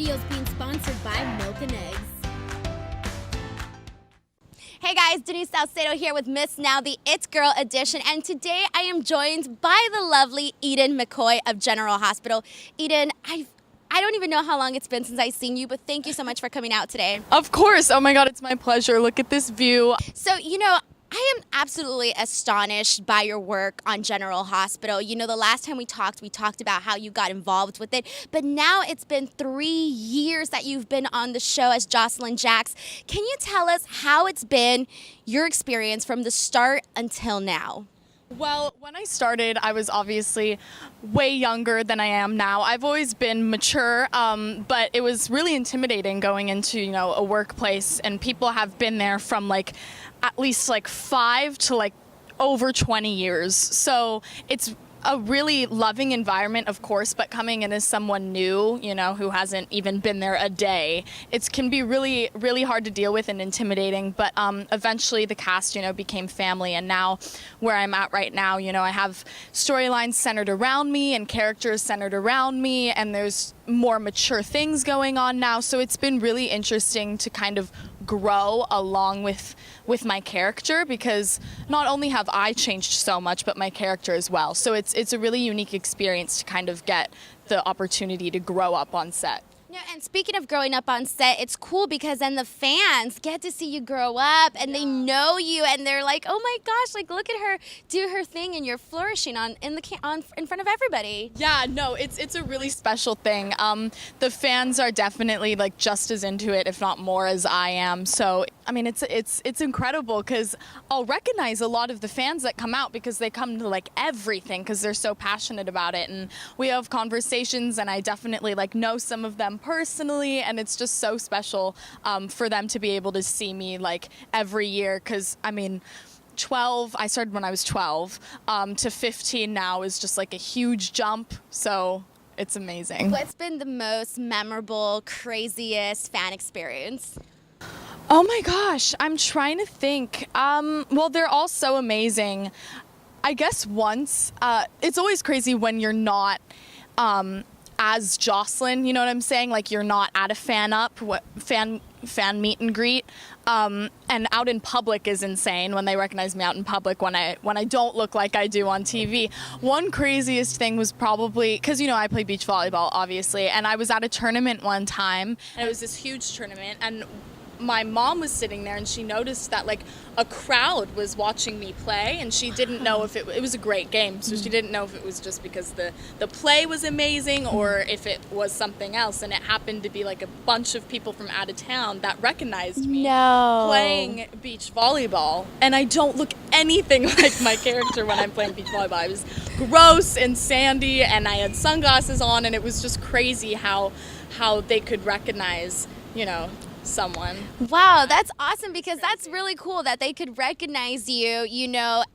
video is being sponsored by Milk and Eggs. Hey guys, Denise Salcedo here with Miss Now, the It Girl edition, and today I am joined by the lovely Eden McCoy of General Hospital. Eden, I don't even know how long it's been since I've seen you, but thank you so much for coming out today. Of course. Oh my God, it's my pleasure. Look at this view. So, I am absolutely astonished by your work on General Hospital. The last time we talked about how you got involved with it, but now it's been 3 years that you've been on the show as Josslyn Jacks. Can you tell us how it's been, your experience from the start until now? Well, when I started, I was obviously way younger than I am now. I've always been mature, but it was really intimidating going into, a workplace, and people have been there from at least 5 to over 20 years. So it's a really loving environment, of course, but coming in as someone new, who hasn't even been there a day, it can be really, really hard to deal with and intimidating. But eventually the cast, became family. And now where I'm at right now, I have storylines centered around me and characters centered around me, and there's more mature things going on now. So it's been really interesting to kind of grow along with my character, because not only have I changed so much, but my character as well. So it's a really unique experience to kind of get the opportunity to grow up on set. Yeah, and speaking of growing up on set, it's cool because then the fans get to see you grow up, and they know you, and they're like, "Oh my gosh, look at her do her thing, and you're flourishing in front of everybody." Yeah, no, it's a really special thing. The fans are definitely just as into it, if not more, as I am. So I mean, it's incredible, because I'll recognize a lot of the fans that come out because they come to everything because they're so passionate about it, and we have conversations, and I definitely know some of them personally, and it's just so special for them to be able to see me every year, because I mean, I started when I was 12, to 15 now is just a huge jump, so it's amazing. What's been the most memorable, craziest fan experience? Oh my gosh, I'm trying to think. Well, they're all so amazing. I guess once, it's always crazy when you're not as Josslyn, you know what I'm saying? You're not at a fan meet and greet. And out in public is insane when they recognize me out in public when I don't look like I do on TV. One craziest thing was probably, because I play beach volleyball, obviously, and I was at a tournament one time, and it was this huge tournament, and my mom was sitting there, and she noticed that a crowd was watching me play, and she didn't know if it was a great game, so she didn't know if it was just because the play was amazing or if it was something else. And it happened to be a bunch of people from out of town that recognized me playing beach volleyball, and I don't look anything like my character when I'm playing beach volleyball. I was gross and sandy, and I had sunglasses on, and it was just crazy how they could recognize someone. Wow, that's awesome, because that's really cool that they could recognize you,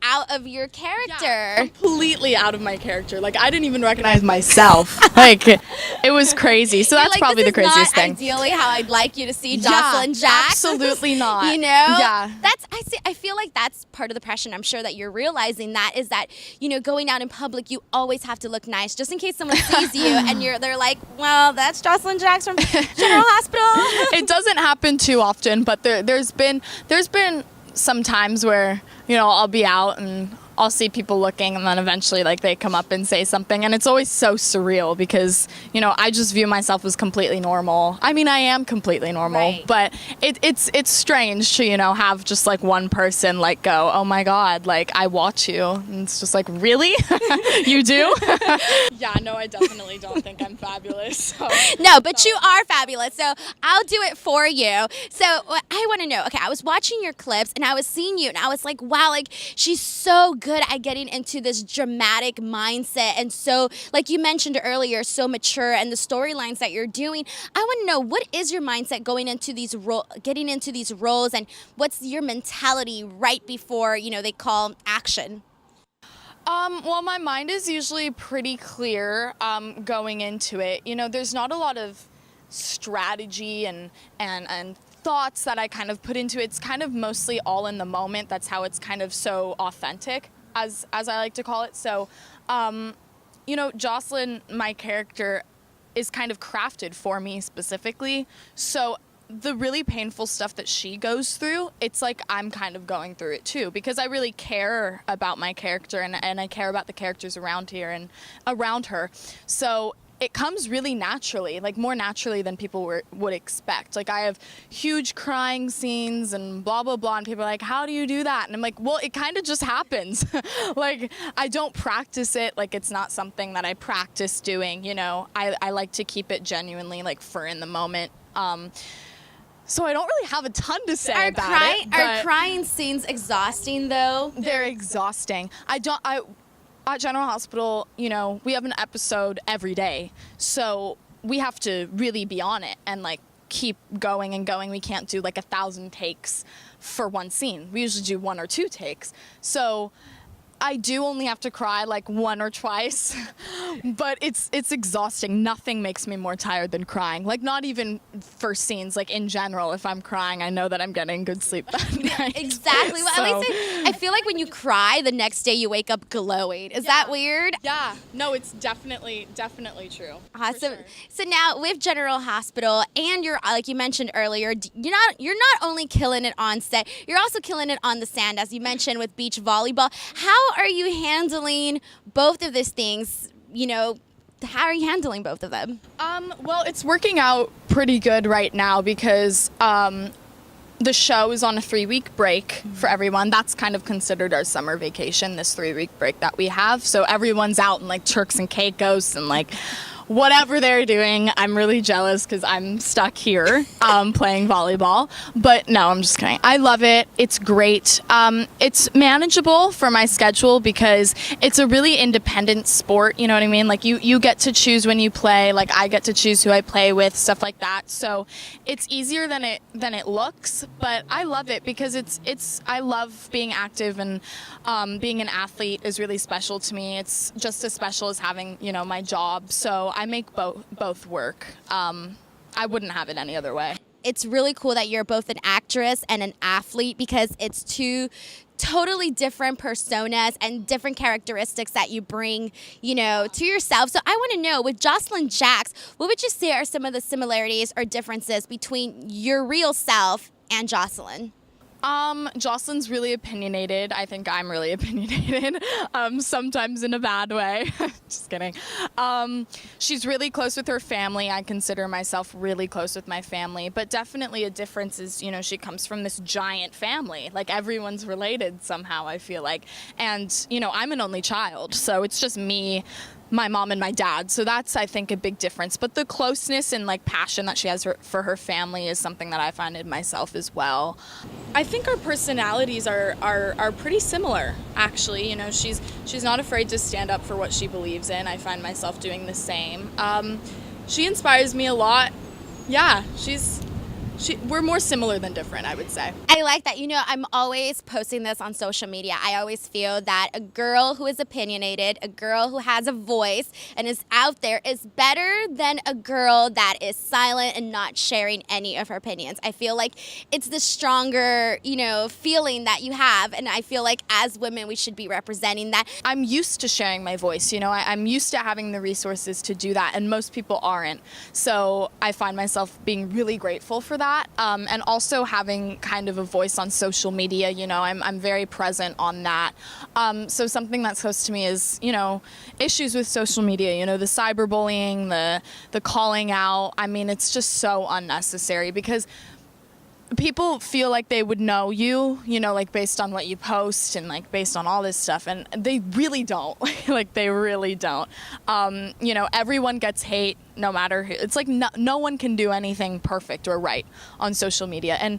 out of your character. Yeah, completely out of my character. I didn't even recognize myself. It was crazy. So that's probably the craziest thing. Ideally how I'd like you to see Josslyn Jacks. Absolutely not. Yeah. I feel like that's part of the pressure. I'm sure that you're realizing that is that, going out in public, you always have to look nice, just in case someone sees you and they're like, well, that's Josslyn Jacks from General Hospital. It doesn't happen too often, but there's been some times where I'll be out and I'll see people looking, and then eventually they come up and say something, and it's always so surreal because I just view myself as completely normal. I mean, I am completely normal, right. But it's strange to have just one person go, oh my God, I watch you, and it's just really? You do? Yeah, no, I definitely don't think I'm fabulous. So. No, but you are fabulous, so I'll do it for you. So I want to know, okay, I was watching your clips, and I was seeing you, and I was like, wow, she's so good at getting into this dramatic mindset, and so, like you mentioned earlier, so mature, and the storylines that you're doing. I want to know, what is your mindset going into getting into these roles, and what's your mentality right before they call action? Well, my mind is usually pretty clear going into it. There's not a lot of strategy and thoughts that I kind of put into it. It's kind of mostly all in the moment. That's how it's kind of so authentic, as I like to call it. So, Josslyn, my character, is kind of crafted for me specifically. So the really painful stuff that she goes through, it's like I'm kind of going through it too, because I really care about my character and I care about the characters around here and around her. So it comes really naturally, like more naturally than people would expect. Like I have huge crying scenes and blah, blah, blah. And people are like, how do you do that? And I'm like, well, it kind of just happens. Like I don't practice it. Like it's not something that I practice doing, you know. I like to keep it genuinely like for in the moment. So I don't really have a ton to say about it. Are crying scenes exhausting though? They're exhausting. At General Hospital, you know, we have an episode every day, so we have to really be on it and like keep going and going. We can't do like 1,000 takes for one scene. We usually do 1 or 2 takes. So I do only have to cry like 1 or twice, but it's exhausting. Nothing makes me more tired than crying. Like not even for scenes, like in general, if I'm crying, I know that I'm getting good sleep that night. Exactly. Well, So- at least I feel like when you cry, the next day you wake up glowing. Is that weird? Yeah, no, it's definitely true. Awesome. sure. So now with General Hospital, and you're like you mentioned earlier, you're not only killing it on set, you're also killing it on the sand, as you mentioned with beach volleyball. How are you handling both of these things? You know, how are you handling both of them? Well, it's working out pretty good right now because the show is on a 3-week break for everyone. That's kind of considered our summer vacation, this 3-week break that we have. So everyone's out in like Turks and Caicos and like whatever they're doing. I'm really jealous because I'm stuck here playing volleyball. But no, I'm just kidding. I love it. It's great. It's manageable for my schedule because it's a really independent sport. You know what I mean? Like you get to choose when you play. Like I get to choose who I play with, stuff like that. So it's easier than it looks. But I love it because I love being active, and being an athlete is really special to me. It's just as special as having, you know, my job. So I make both work. I wouldn't have it any other way. It's really cool that you're both an actress and an athlete, because it's two totally different personas and different characteristics that you bring, you know, to yourself. So I want to know, with Josslyn Jacks, what would you say are some of the similarities or differences between your real self and Josslyn? Josslyn's really opinionated. I think I'm really opinionated, sometimes in a bad way. Just kidding. She's really close with her family. I consider myself really close with my family, but definitely a difference is, you know, she comes from this giant family. Like everyone's related somehow, I feel like. And, you know, I'm an only child, so it's just me, my mom and my dad. So that's, I think, a big difference. But the closeness and like passion that she has for her family is something that I find in myself as well. I think our personalities are pretty similar, actually. You know, she's not afraid to stand up for what she believes in. I find myself doing the same. She inspires me a lot. Yeah, we're more similar than different, I would say. I like that. You know, I'm always posting this on social media. I always feel that a girl who is opinionated, a girl who has a voice and is out there, is better than a girl that is silent and not sharing any of her opinions. I feel like it's the stronger, you know, feeling that you have. And I feel like as women, we should be representing that. I'm used to sharing my voice. You know, I'm used to having the resources to do that, and most people aren't. So I find myself being really grateful for that. And also having kind of a voice on social media. You know, I'm very present on that. So something that's close to me is, you know, issues with social media, you know, the cyberbullying, the calling out. I mean, it's just so unnecessary because people feel like they would know you, you know, like based on what you post and like based on all this stuff, and they really don't. Like they really don't. You know, everyone gets hate, no matter who. It's like no one can do anything perfect or right on social media, and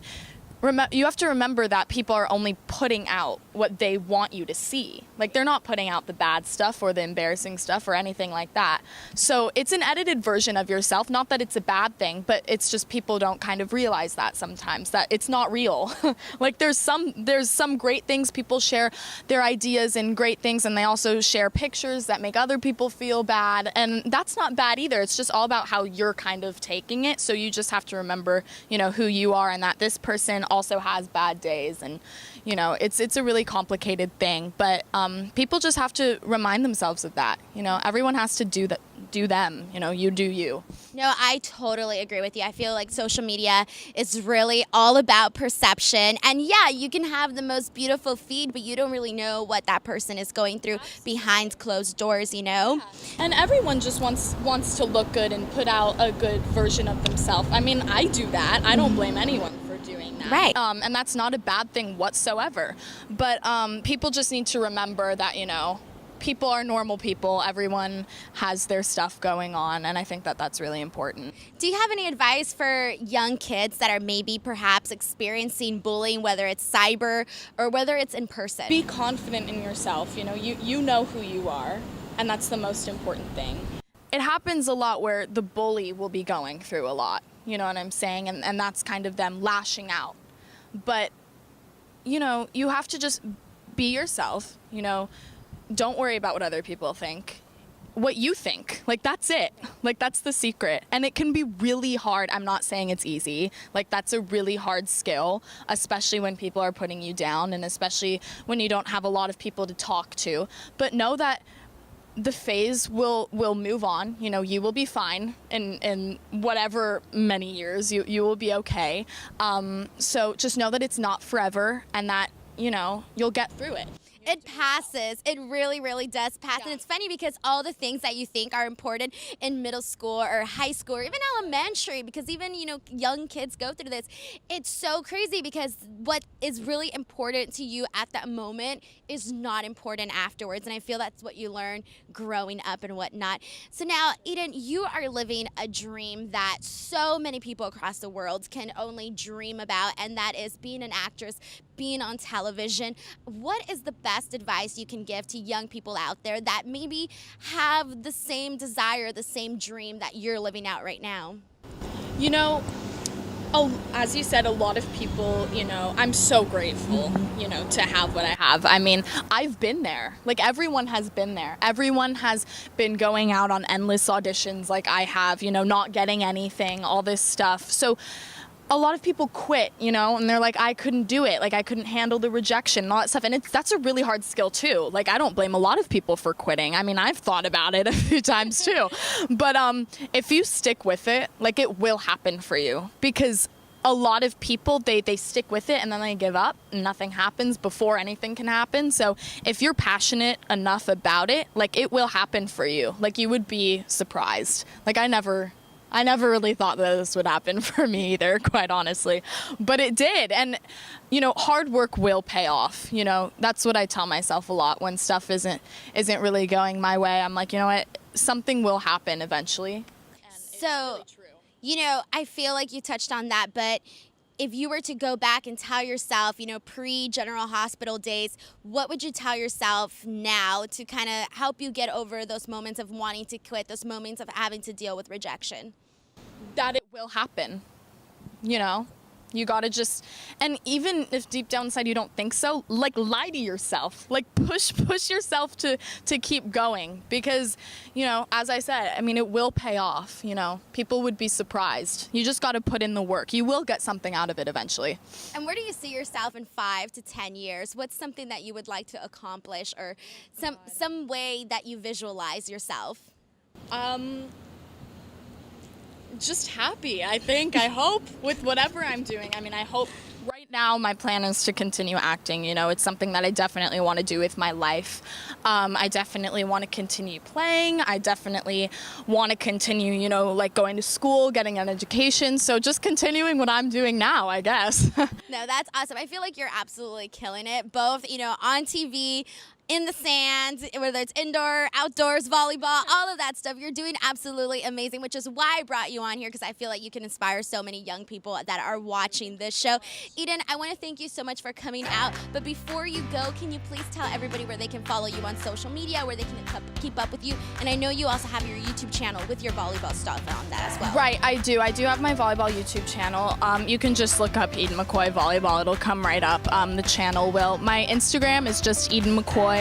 you have to remember that people are only putting out what they want you to see. Like they're not putting out the bad stuff or the embarrassing stuff or anything like that. So it's an edited version of yourself. Not that it's a bad thing, but it's just people don't kind of realize that sometimes, that it's not real. Like there's some great things. People share their ideas and great things, and they also share pictures that make other people feel bad. And that's not bad either. It's just all about how you're kind of taking it. So you just have to remember, you know, who you are, and that this person also has bad days, and you know, it's a really complicated thing, but people just have to remind themselves of that. You know, everyone has to do do them, you do you. No, I totally agree with you. I feel like social media is really all about perception. And yeah, you can have the most beautiful feed, but you don't really know what that person is going through behind closed doors, And everyone just wants to look good and put out a good version of themselves. I mean, I do that. I don't blame anyone for doing that. Right. And that's not a bad thing whatsoever. But people just need to remember that, people are normal people. Everyone has their stuff going on, and I think that that's really important. Do you have any advice for young kids that are maybe perhaps experiencing bullying, whether it's cyber or whether it's in person? Be confident in yourself. You know who you are, and that's the most important thing. It happens a lot where the bully will be going through a lot, you know what I'm saying? And that's kind of them lashing out. But, you have to just be yourself, Don't worry about what other people think. What you think. That's it. That's the secret. And it can be really hard. I'm not saying it's easy. That's a really hard skill, especially when people are putting you down and especially when you don't have a lot of people to talk to. But know that the phase will move on. You will be fine in whatever many years. You will be okay. So just know that it's not forever and that, you'll get through it. It passes. It really, really does pass. And it's funny because all the things that you think are important in middle school or high school or even elementary, because even, young kids go through this, it's so crazy because what is really important to you at that moment is not important afterwards. And I feel that's what you learn growing up and whatnot. So now, Eden, you are living a dream that so many people across the world can only dream about, and that is being an actress, being on television. What is the best advice you can give to young people out there that maybe have the same desire, the same dream that you're living out right now? As you said, a lot of people, I'm so grateful, to have what I have. I mean, I've been there. Everyone has been there. Everyone has been going out on endless auditions like I have, not getting anything, all this stuff. So a lot of people quit, and they're like, I couldn't do it. I couldn't handle the rejection and all that stuff. And that's a really hard skill too. I don't blame a lot of people for quitting. I mean, I've thought about it a few times too. But if you stick with it, it will happen for you. Because a lot of people, they stick with it and then they give up and nothing happens before anything can happen. So if you're passionate enough about it, it will happen for you. You would be surprised. I never really thought that this would happen for me either, quite honestly. But it did. And, hard work will pay off. That's what I tell myself a lot when stuff isn't really going my way. I'm like, what? Something will happen eventually. And it's really true. I feel like you touched on that, but if you were to go back and tell yourself, pre-General Hospital days, what would you tell yourself now to kind of help you get over those moments of wanting to quit, those moments of having to deal with rejection? That it will happen, You gotta just, and even if deep down inside you don't think so, lie to yourself, push yourself to keep going because, as I said, I mean, it will pay off, people would be surprised. You just gotta put in the work. You will get something out of it eventually. And where do you see yourself in 5 to 10 years? What's something that you would like to accomplish or some way that you visualize yourself? Just happy, I think. I hope with whatever I'm doing. I mean, I hope right now my plan is to continue acting. It's something that I definitely want to do with my life. I definitely want to continue playing. I definitely want to continue, going to school, getting an education. So just continuing what I'm doing now, I guess. No, that's awesome. I feel like you're absolutely killing it, both, on TV, in the sand, whether it's indoor, outdoors, volleyball, all of that stuff. You're doing absolutely amazing, which is why I brought you on here, because I feel like you can inspire so many young people that are watching this show. Eden, I want to thank you so much for coming out. But before you go, can you please tell everybody where they can follow you on social media, where they can keep up with you? And I know you also have your YouTube channel with your volleyball stuff on that as well. Right, I do. I do have my volleyball YouTube channel. You can just look up Eden McCoy Volleyball. It'll come right up. The channel will. My Instagram is just Eden McCoy.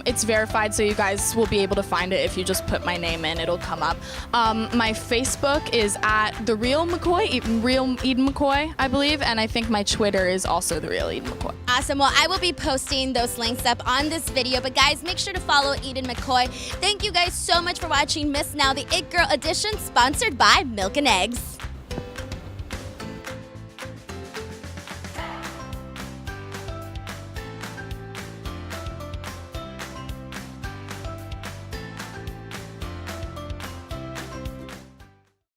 It's verified, so you guys will be able to find it if you just put my name in. It'll come up. My Facebook is at The Real McCoy, Real Eden McCoy, I believe, and I think my Twitter is also The Real Eden McCoy. Awesome. Well, I will be posting those links up on this video. But guys, make sure to follow Eden McCoy. Thank you guys so much for watching Miss Now, the It Girl edition, sponsored by Milk and Eggs.